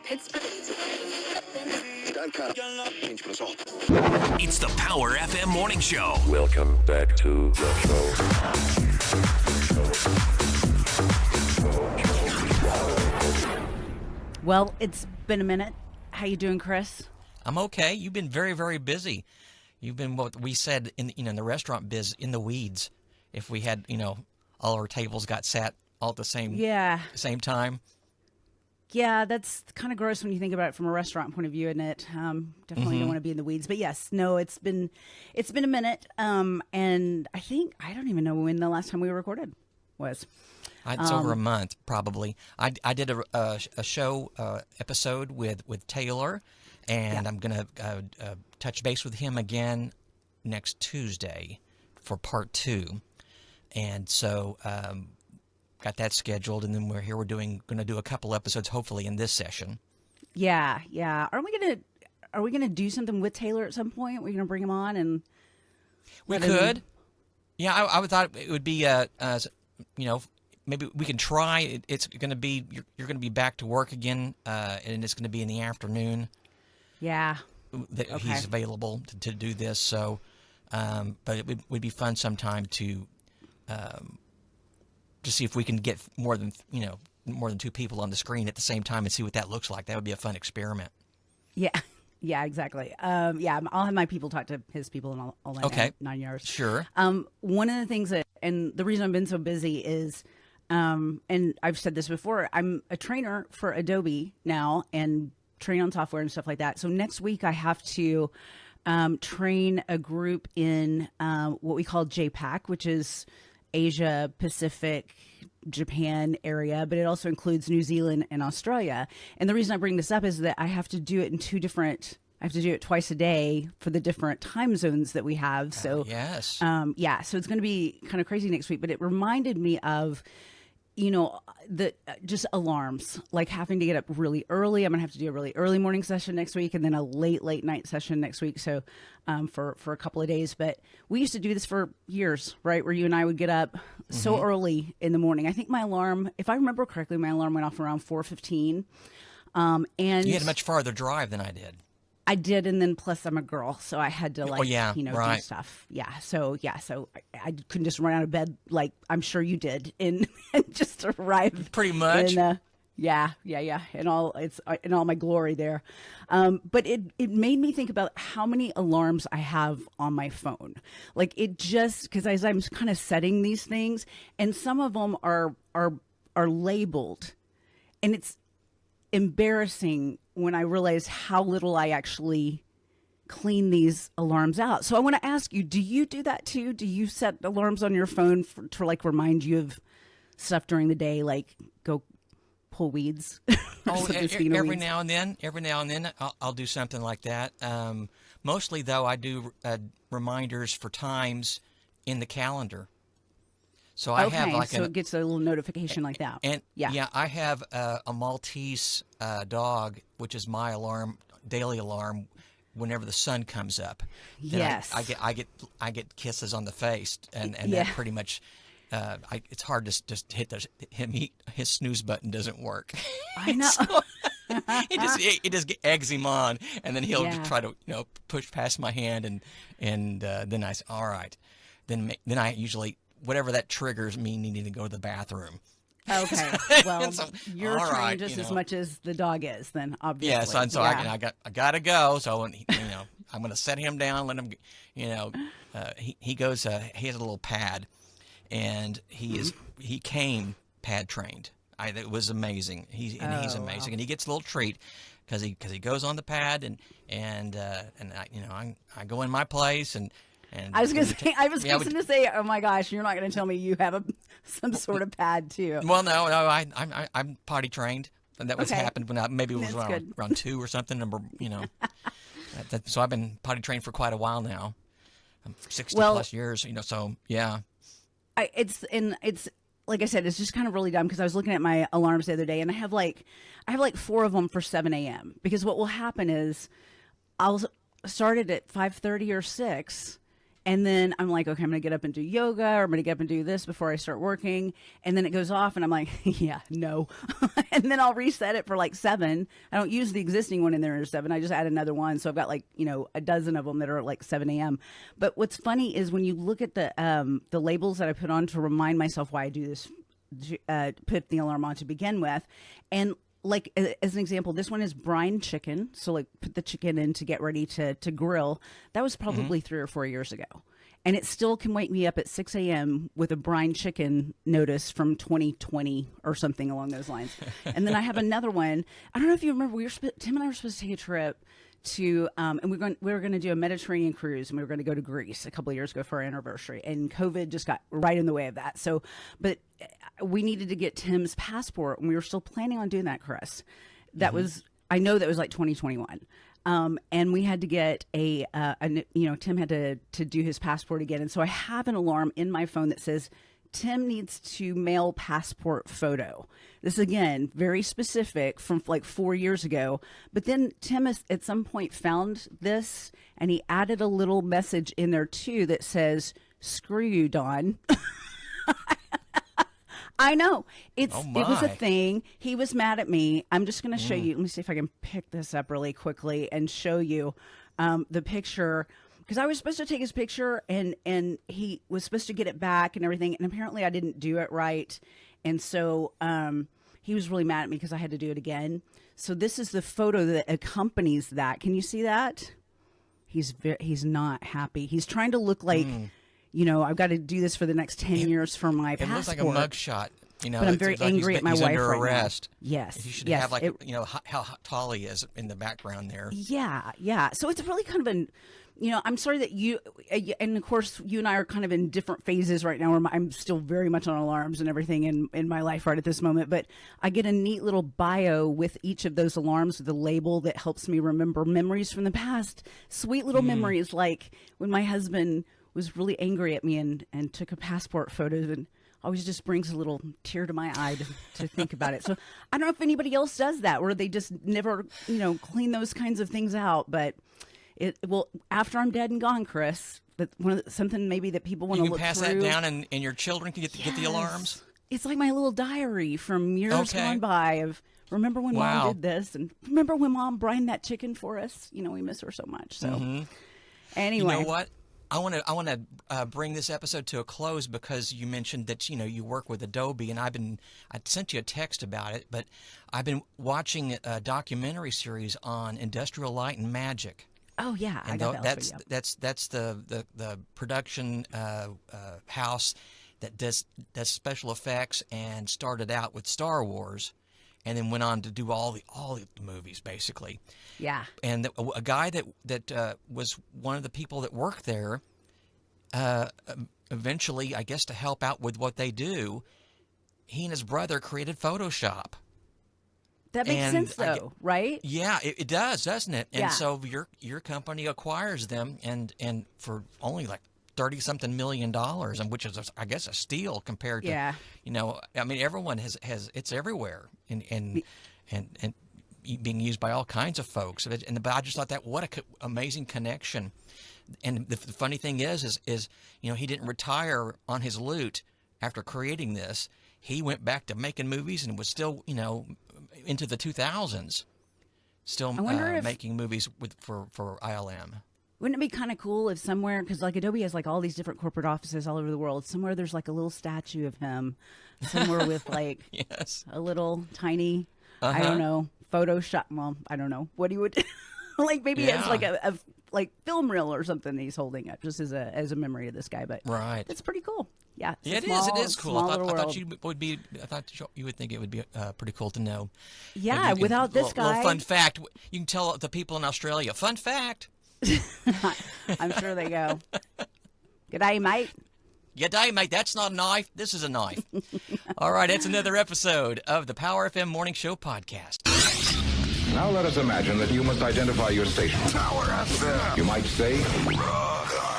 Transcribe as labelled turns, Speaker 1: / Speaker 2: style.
Speaker 1: It's the Power FM Morning Show.
Speaker 2: Welcome back to the show.
Speaker 3: Well, it's been a minute. How you doing, Chris?
Speaker 4: I'm okay. You've been very, very busy. You've been what we said in the restaurant biz, in the weeds. If we had, all our tables got sat all at the same time.
Speaker 3: Yeah, that's kind of gross when you think about it from a restaurant point of view, isn't it? Definitely don't want to be in the weeds. But yes, no, it's been a minute. And I don't even know when the last time we recorded was.
Speaker 4: It's over a month, probably. I did a show episode with Taylor, and I'm going to touch base with him again next Tuesday for part 2. And so got that scheduled, and then we're going to do a couple episodes, hopefully, in this session. Yeah.
Speaker 3: Are we gonna do something with Taylor at some point? We're gonna bring him on, and
Speaker 4: we could. Yeah, I thought it would be maybe we can try. It's going to be you're going to be back to work again, and it's going to be in the afternoon.
Speaker 3: Yeah,
Speaker 4: he's available to do this. So, but it would be fun sometime to see if we can get more than 2 people on the screen at the same time and see what that looks like. That would be a fun experiment.
Speaker 3: Yeah, exactly. I'll have my people talk to his people and all that 9 yards.
Speaker 4: Sure.
Speaker 3: One of the things and the reason I've been so busy is, and I've said this before, I'm a trainer for Adobe now and train on software and stuff like that. So next week I have to train a group in what we call JPAC, which is Asia, Pacific, Japan area, but it also includes New Zealand and Australia. And the reason I bring this up is that I have to do it in I have to do it twice a day for the different time zones that we have. So,
Speaker 4: yes.
Speaker 3: So it's going to be kind of crazy next week, but it reminded me of, just alarms, like having to get up really early. I'm going to have to do a really early morning session next week and then a late night session next week. So, for a couple of days, but we used to do this for years, right? Where you and I would get up so early in the morning. I think my alarm, if I remember correctly, my alarm went off around 4:15. And
Speaker 4: you had a much farther drive than I did.
Speaker 3: I did, and then plus I'm a girl, so I had to
Speaker 4: right.
Speaker 3: do stuff. So I couldn't just run out of bed like I'm sure you did and just arrive.
Speaker 4: Pretty much.
Speaker 3: In all my glory there. But it made me think about how many alarms I have on my phone. Like because as I'm kind of setting these things, and some of them are labeled, and it's embarrassing when I realize how little I actually clean these alarms out. So I want to ask you, do you do that too? Do you set alarms on your phone to like remind you of stuff during the day, like go pull weeds?
Speaker 4: Every now and then I'll do something like that. Mostly though, I do reminders for times in the calendar. So I have
Speaker 3: so it gets a little notification like that.
Speaker 4: And I have a Maltese dog, which is my daily alarm, whenever the sun comes up.
Speaker 3: Yes,
Speaker 4: I get kisses on the face, and that pretty much. It's hard to just hit his snooze button doesn't work.
Speaker 3: I know.
Speaker 4: So, it just eggs him on, and then he'll just try to push past my hand, and then I say, all right, then I usually. Whatever that triggers me needing to go to the bathroom.
Speaker 3: Okay, well, you're trained just as much as the dog is, then obviously.
Speaker 4: Yeah, so I gotta go. So when I'm gonna set him down, let him. He goes. He has a little pad, and he came pad trained. It was amazing. He's amazing, wow. And he gets a little treat because he goes on the pad and I go in my place and.
Speaker 3: I was going to say, oh my gosh, you're not going to tell me you have some sort of pad too.
Speaker 4: Well, no, I'm potty trained, and that was happened when maybe it was around 2 or something. So I've been potty trained for quite a while now, 60 plus years. So yeah.
Speaker 3: It's like I said, it's just kind of really dumb because I was looking at my alarms the other day, and I have like 4 of them for 7 a.m. Because what will happen is I'll start it at 5:30 or 6. And then I'm like, okay, I'm going to get up and do yoga, or I'm going to get up and do this before I start working. And then it goes off and I'm like, yeah, no. And then I'll reset it for like 7. I don't use the existing one in there at 7. I just add another one. So I've got like, a dozen of them that are like 7 a.m. But what's funny is when you look at the labels that I put on to remind myself why I do this, put the alarm on to begin with. And like, as an example, this one is brine chicken. So like put the chicken in to get ready to grill. That was probably 3 or 4 years ago. And it still can wake me up at 6 a.m. with a brine chicken notice from 2020 or something along those lines. And then I have another one. I don't know if you remember, Tim and I were supposed to take a trip to, and we were going to do a Mediterranean cruise, and we were going to go to Greece a couple of years ago for our anniversary. And COVID just got right in the way of that. So, but we needed to get Tim's passport, and we were still planning on doing that, Chris. That was, I know that was like 2021. And we had to get Tim had to do his passport again. And so I have an alarm in my phone that says, Tim needs to mail passport photo. This, again, very specific from like 4 years ago. But then Tim at some point found this, and he added a little message in there too that says, screw you, Dawn. I know. It was a thing. He was mad at me. I'm just going to show you. Let me see if I can pick this up really quickly and show you the picture. Because I was supposed to take his picture, and he was supposed to get it back and everything. And apparently I didn't do it right. And so he was really mad at me because I had to do it again. So this is the photo that accompanies that. Can you see that? He's not happy. He's trying to look like... I've got to do this for the next 10 years for my passport.
Speaker 4: It looks like a mugshot.
Speaker 3: But I'm very angry at my wife
Speaker 4: under
Speaker 3: right
Speaker 4: arrest.
Speaker 3: now. Yes.
Speaker 4: You should have how tall he is in the background there.
Speaker 3: Yeah. So it's really kind of I'm sorry that you, and of course you and I are kind of in different phases right now where I'm still very much on alarms and everything in my life right at this moment. But I get a neat little bio with each of those alarms with a label that helps me remember memories from the past. Sweet little memories, like when my husband was really angry at me and took a passport photo, and always just brings a little tear to my eye to think about it. So I don't know if anybody else does that, or they just never, clean those kinds of things out. But after I'm dead and gone, Chris, something maybe that people want to look through. You can
Speaker 4: pass that down, and your children can get the alarms.
Speaker 3: It's like my little diary from years gone by of, remember when Mom did this, and remember when Mom brined that chicken for us? We miss her so much. So anyway.
Speaker 4: You know what? I want to bring this episode to a close because you mentioned that you work with Adobe, and I sent you a text about it, but I've been watching a documentary series on Industrial Light and Magic.
Speaker 3: Oh yeah,
Speaker 4: and that's the production house that does special effects and started out with Star Wars, and then went on to do all the movies basically.
Speaker 3: Yeah.
Speaker 4: And a guy that was one of the people that worked there, eventually, I guess, to help out with what they do, he and his brother created Photoshop.
Speaker 3: That makes sense, though, right?
Speaker 4: Yeah, it does, doesn't it?
Speaker 3: Yeah.
Speaker 4: And so your company acquires them, and for only like $30-something million, and which is, I guess, a steal compared to, I mean, everyone has it's everywhere, and being used by all kinds of folks. But I just thought that what a amazing connection. And the funny thing is he didn't retire on his loot after creating this. He went back to making movies and was still, into the 2000s, still making movies for ILM.
Speaker 3: Wouldn't it be kind of cool if somewhere, because like Adobe has like all these different corporate offices all over the world, somewhere there's like a little statue of him, somewhere with like a little tiny, I don't know, Photoshop. Well, I don't know what he would like. Maybe it's like a like film reel or something that he's holding up, just as a memory of this guy. But it's pretty cool. Yeah,
Speaker 4: it is cool. I thought you would think it would be pretty cool to know.
Speaker 3: Yeah, without this guy.
Speaker 4: Little fun fact. You can tell the people in Australia. Fun fact.
Speaker 3: I'm sure they go. G'day, mate.
Speaker 4: G'day, mate. That's not a knife. This is a knife. All right, it's another episode of the Power FM Morning Show podcast.
Speaker 5: Now let us imagine that you must identify your station.
Speaker 2: Power FM.
Speaker 5: You might say,
Speaker 2: Rock on.